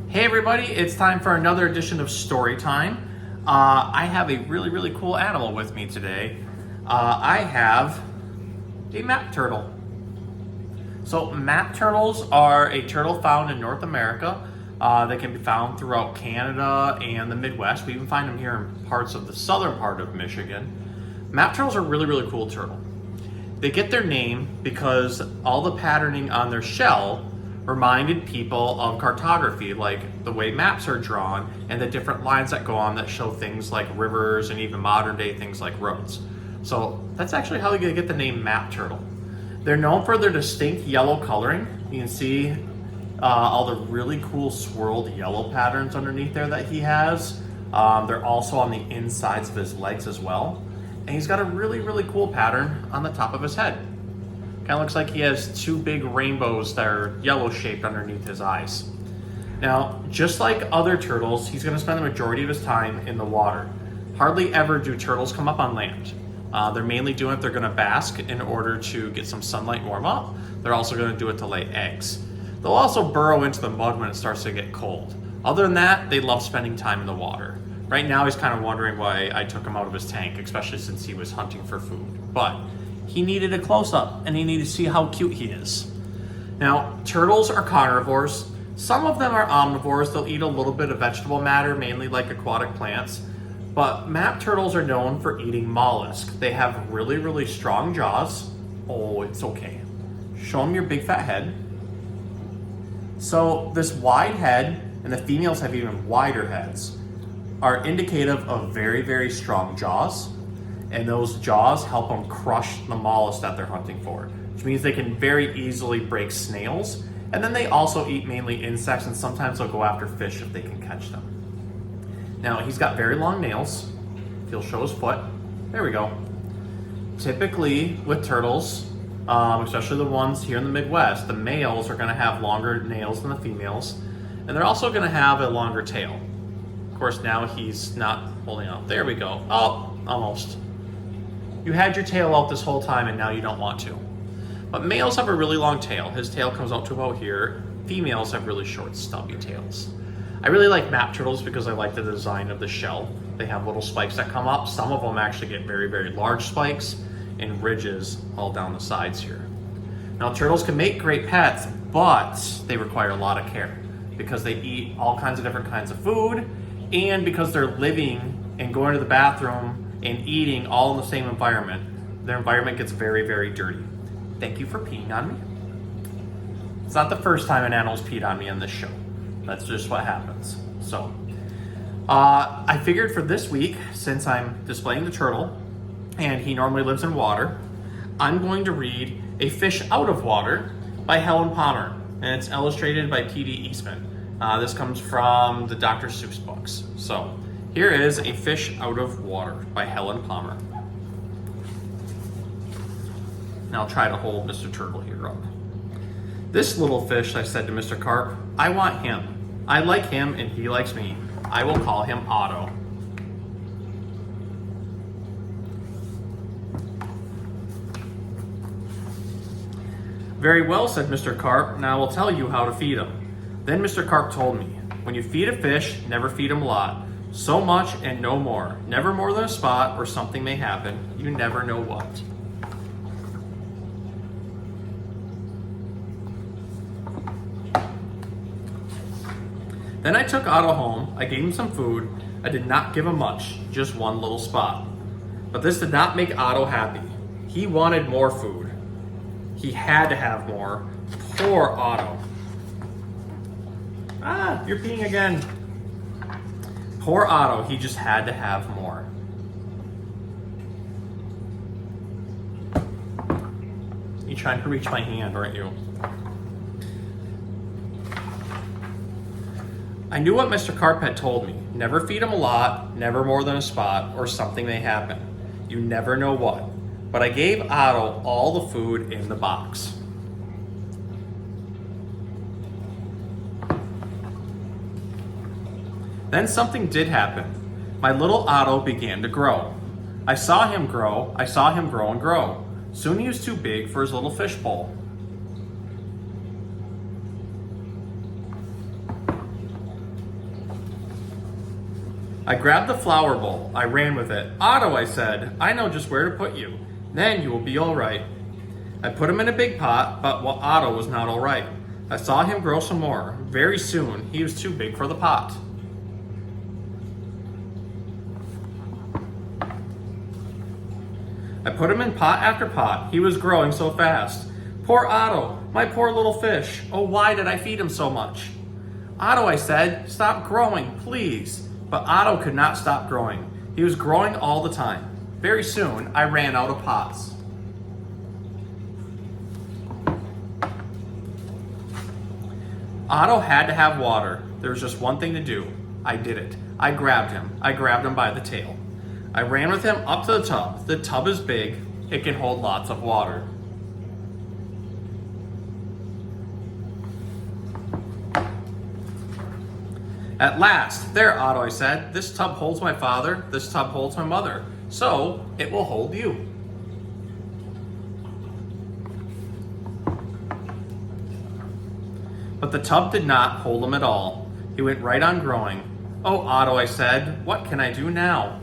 Hey everybody, it's time for another edition of Storytime. I have a really cool animal with me today. I have a map turtle. So map turtles are a turtle found in North America. They can be found throughout Canada and the Midwest. We even find them here in parts of the southern part of Michigan. Map turtles are really cool turtle. They get their name because all the patterning on their shell reminded people of cartography, like the way maps are drawn and the different lines that go on that show things like rivers and even modern day things like roads. So that's actually how they get the name map turtle. They're known for their distinct yellow coloring. You can see all the really cool swirled yellow patterns underneath there that he has. They're also on the insides of his legs as well. And he's got a really cool pattern on the top of his head. Kind of looks like he has two big rainbows that are yellow shaped underneath his eyes. Now, just like other turtles, he's going to spend the majority of his time in the water. Hardly ever do turtles come up on land. They're mainly doing it, they're going to bask in order to get some sunlight and warm up. They're also going to do it to lay eggs. They'll also burrow into the mud when it starts to get cold. Other than that, they love spending time in the water. Right now, he's kind of wondering why I took him out of his tank, especially since he was hunting for food. But he needed a close-up, and he needed to see how cute he is. Now, turtles are carnivores. Some of them are omnivores. They'll eat a little bit of vegetable matter, mainly like aquatic plants. But map turtles are known for eating mollusks. They have really strong jaws. Oh, it's okay. Show them your big fat head. So this wide head, and the females have even wider heads, are indicative of very strong jaws. And those jaws help them crush the mollusk that they're hunting for, which means they can very easily break snails. And then they also eat mainly insects, and sometimes they'll go after fish if they can catch them. Now, he's got very long nails. He'll show his foot. There we go. Typically with turtles, especially the ones here in the Midwest, the males are going to have longer nails than the females, and they're also going to have a longer tail. Of course, now he's not holding out. There we go. Oh, almost. You had your tail out this whole time and now you don't want to. But males have a really long tail. His tail comes out to about here. Females have really short, stubby tails. I really like map turtles because I like the design of the shell. They have little spikes that come up. Some of them actually get very large spikes and ridges all down the sides here. Now, turtles can make great pets, but they require a lot of care because they eat all kinds of different kinds of food, and because they're living and going to the bathroom and eating all in the same environment, their environment gets very dirty. Thank you for peeing on me. It's not the first time an animal's peed on me on this show. That's just what happens. So, I figured for this week, since I'm displaying the turtle, and he normally lives in water, I'm going to read A Fish Out of Water by Helen Palmer, and it's illustrated by P.D. Eastman. This comes from the Dr. Seuss books. So, here is A Fish Out of Water by Helen Palmer. Now I'll try to hold Mr. Turtle here up. This little fish, I said to Mr. Carp, I want him. I like him and he likes me. I will call him Otto. Very well, said Mr. Carp. Now I will tell you how to feed him. Then Mr. Carp told me, when you feed a fish, never feed him a lot. So much and no more. Never more than a spot or something may happen. You never know what. Then I took Otto home. I gave him some food. I did not give him much, just one little spot. But this did not make Otto happy. He wanted more food. He had to have more. Poor Otto. Ah, you're peeing again. Poor Otto, he just had to have more. You're trying to reach my hand, aren't you? I knew what Mr. Carp had told me. Never feed him a lot, never more than a spot, or something may happen. You never know what. But I gave Otto all the food in the box. Then something did happen. My little Otto began to grow. I saw him grow and grow. Soon he was too big for his little fishbowl. I grabbed the flower bowl. I ran with it. Otto, I said, I know just where to put you. Then you will be all right. I put him in a big pot, but Otto was not all right. I saw him grow some more. Very soon, he was too big for the pot. I put him in pot after pot. He was growing so fast. Poor Otto, my poor little fish. Oh, why did I feed him so much? Otto, I said, stop growing, please. But Otto could not stop growing. He was growing all the time. Very soon, I ran out of pots. Otto had to have water. There was just one thing to do. I did it. I grabbed him. I grabbed him by the tail. I ran with him up to the tub. The tub is big. It can hold lots of water. At last, there, Otto, I said, this tub holds my father, this tub holds my mother, so it will hold you. But the tub did not hold him at all. He went right on growing. Oh, Otto, I said, what can I do now?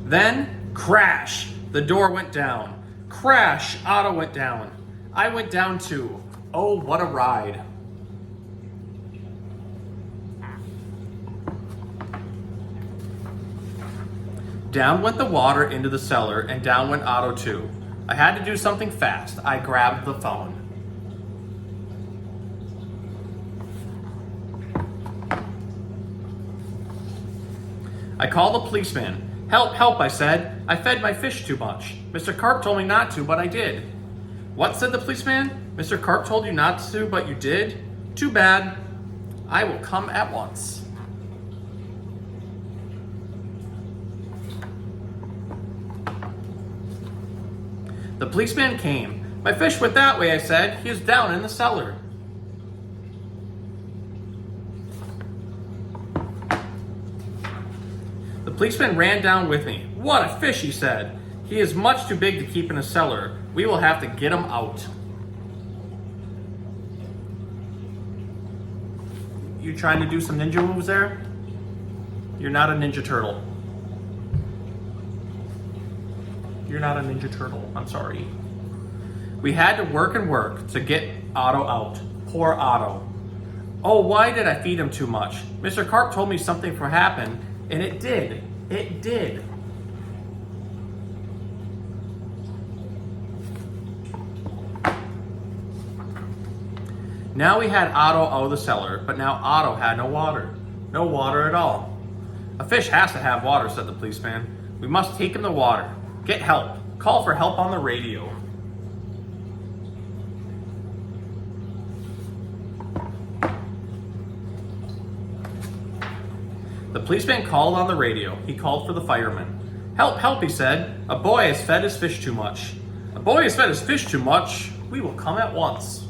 Then, crash, the door went down. Crash, Otto went down. I went down too. Oh, what a ride. Down went the water into the cellar, and down went Otto too. I had to do something fast. I grabbed the phone. I called the policeman. Help, help, I said. I fed my fish too much. Mr. Carp told me not to, but I did. What, said the policeman? Mr. Carp told you not to, but you did? Too bad. I will come at once. The policeman came. My fish went that way, I said. He is down in the cellar. The policeman ran down with me. What a fish, he said. He is much too big to keep in a cellar. We will have to get him out. You trying to do some ninja moves there? You're not a ninja turtle. You're not a ninja turtle. I'm sorry. We had to work and work to get Otto out. Poor Otto. Oh, why did I feed him too much? Mr. Carp told me something would happen, and it did. It did. Now we had Otto out of the cellar, but now Otto had no water. No water at all. A fish has to have water, said the policeman. We must take him to water. Get help. Call for help on the radio. The policeman called on the radio. He called for the fireman. Help, help, he said. A boy has fed his fish too much. A boy has fed his fish too much. We will come at once.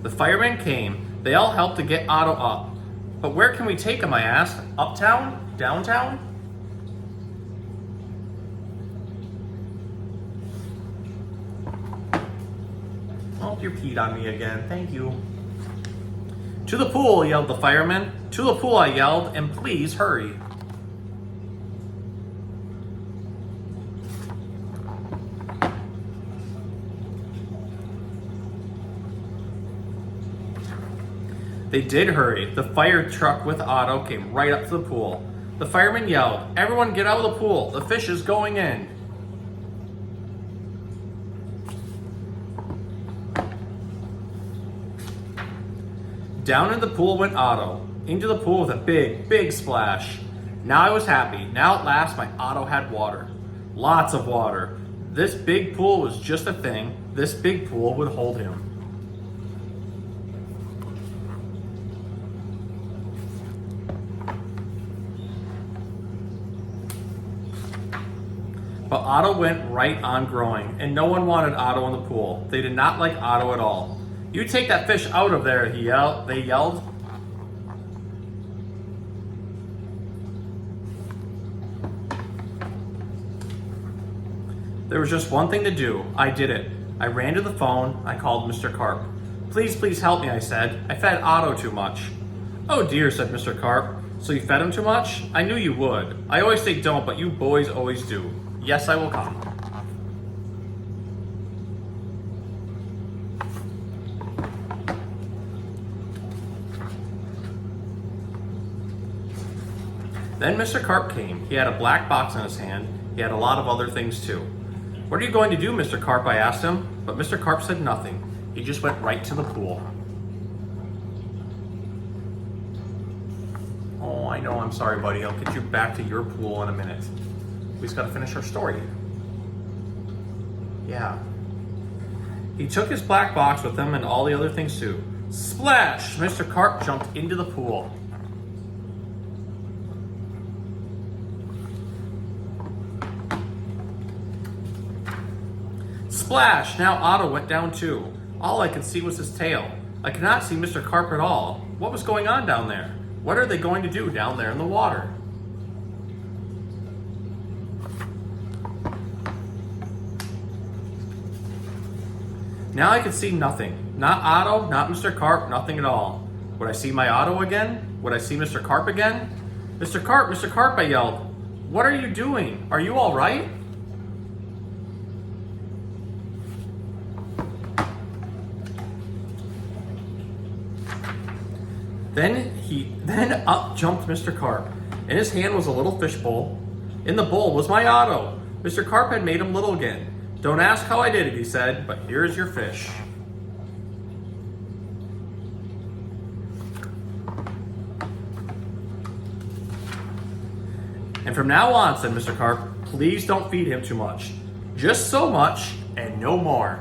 The firemen came. They all helped to get Otto up. But where can we take him, I asked. Uptown? Downtown? Oh, you peed on me again. Thank you. To the pool, yelled the fireman. To the pool, I yelled, and please hurry. They did hurry. The fire truck with Otto came right up to the pool. The fireman yelled, everyone get out of the pool. The fish is going in. Down in the pool went Otto. Into the pool with a big, big splash. Now I was happy. Now at last my Otto had water. Lots of water. This big pool was just a thing. This big pool would hold him. But Otto went right on growing, and no one wanted Otto in the pool. They did not like Otto at all. You take that fish out of there, they yelled. There was just one thing to do. I did it. I ran to the phone. I called Mr. Carp. Please, please help me, I said. I fed Otto too much. Oh dear, said Mr. Carp. So you fed him too much? I knew you would. I always say don't, but you boys always do. Yes, I will come. Then Mr. Carp came. He had a black box in his hand. He had a lot of other things too. What are you going to do, Mr. Carp? I asked him, but Mr. Carp said nothing. He just went right to the pool. Oh, I know, I'm sorry, buddy. I'll get you back to your pool in a minute. We just gotta finish our story. Yeah. He took his black box with him and all the other things too. Splash! Mr. Carp jumped into the pool. Splash! Now Otto went down too. All I could see was his tail. I could not see Mr. Carp at all. What was going on down there? What are they going to do down there in the water? Now I could see nothing. Not Otto, not Mr. Carp, nothing at all. Would I see my Otto again? Would I see Mr. Carp again? Mr. Carp, I yelled. What are you doing? Are you all right? Then up jumped Mr. Carp. In his hand was a little fish bowl. In the bowl was my Otto. Mr. Carp had made him little again. Don't ask how I did it, he said, but here's your fish. And from now on, said Mr. Carp, please don't feed him too much. Just so much and no more.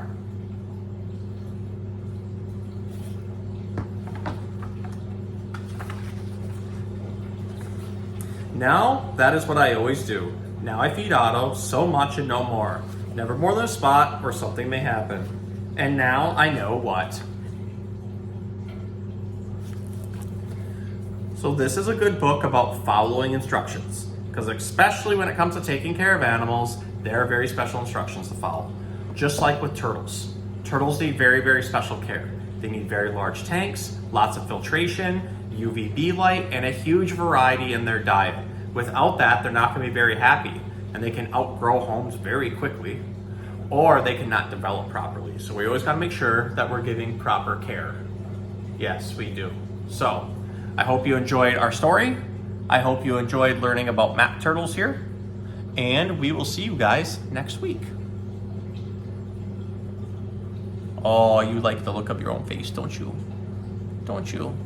Now, that is what I always do. Now I feed Otto so much and no more. Never more than a spot or something may happen. And now I know what. So this is a good book about following instructions, because especially when it comes to taking care of animals, there are very special instructions to follow. Just like with turtles. Turtles need very, very special care. They need very large tanks, lots of filtration, UVB light, and a huge variety in their diet. Without that, they're not going to be very happy, and they can outgrow homes very quickly, or they cannot develop properly. So we always got to make sure that we're giving proper care. Yes, we do. So I hope you enjoyed our story. I hope you enjoyed learning about map turtles here, and we will see you guys next week. Oh, you like the look of your own face, don't you? Don't you?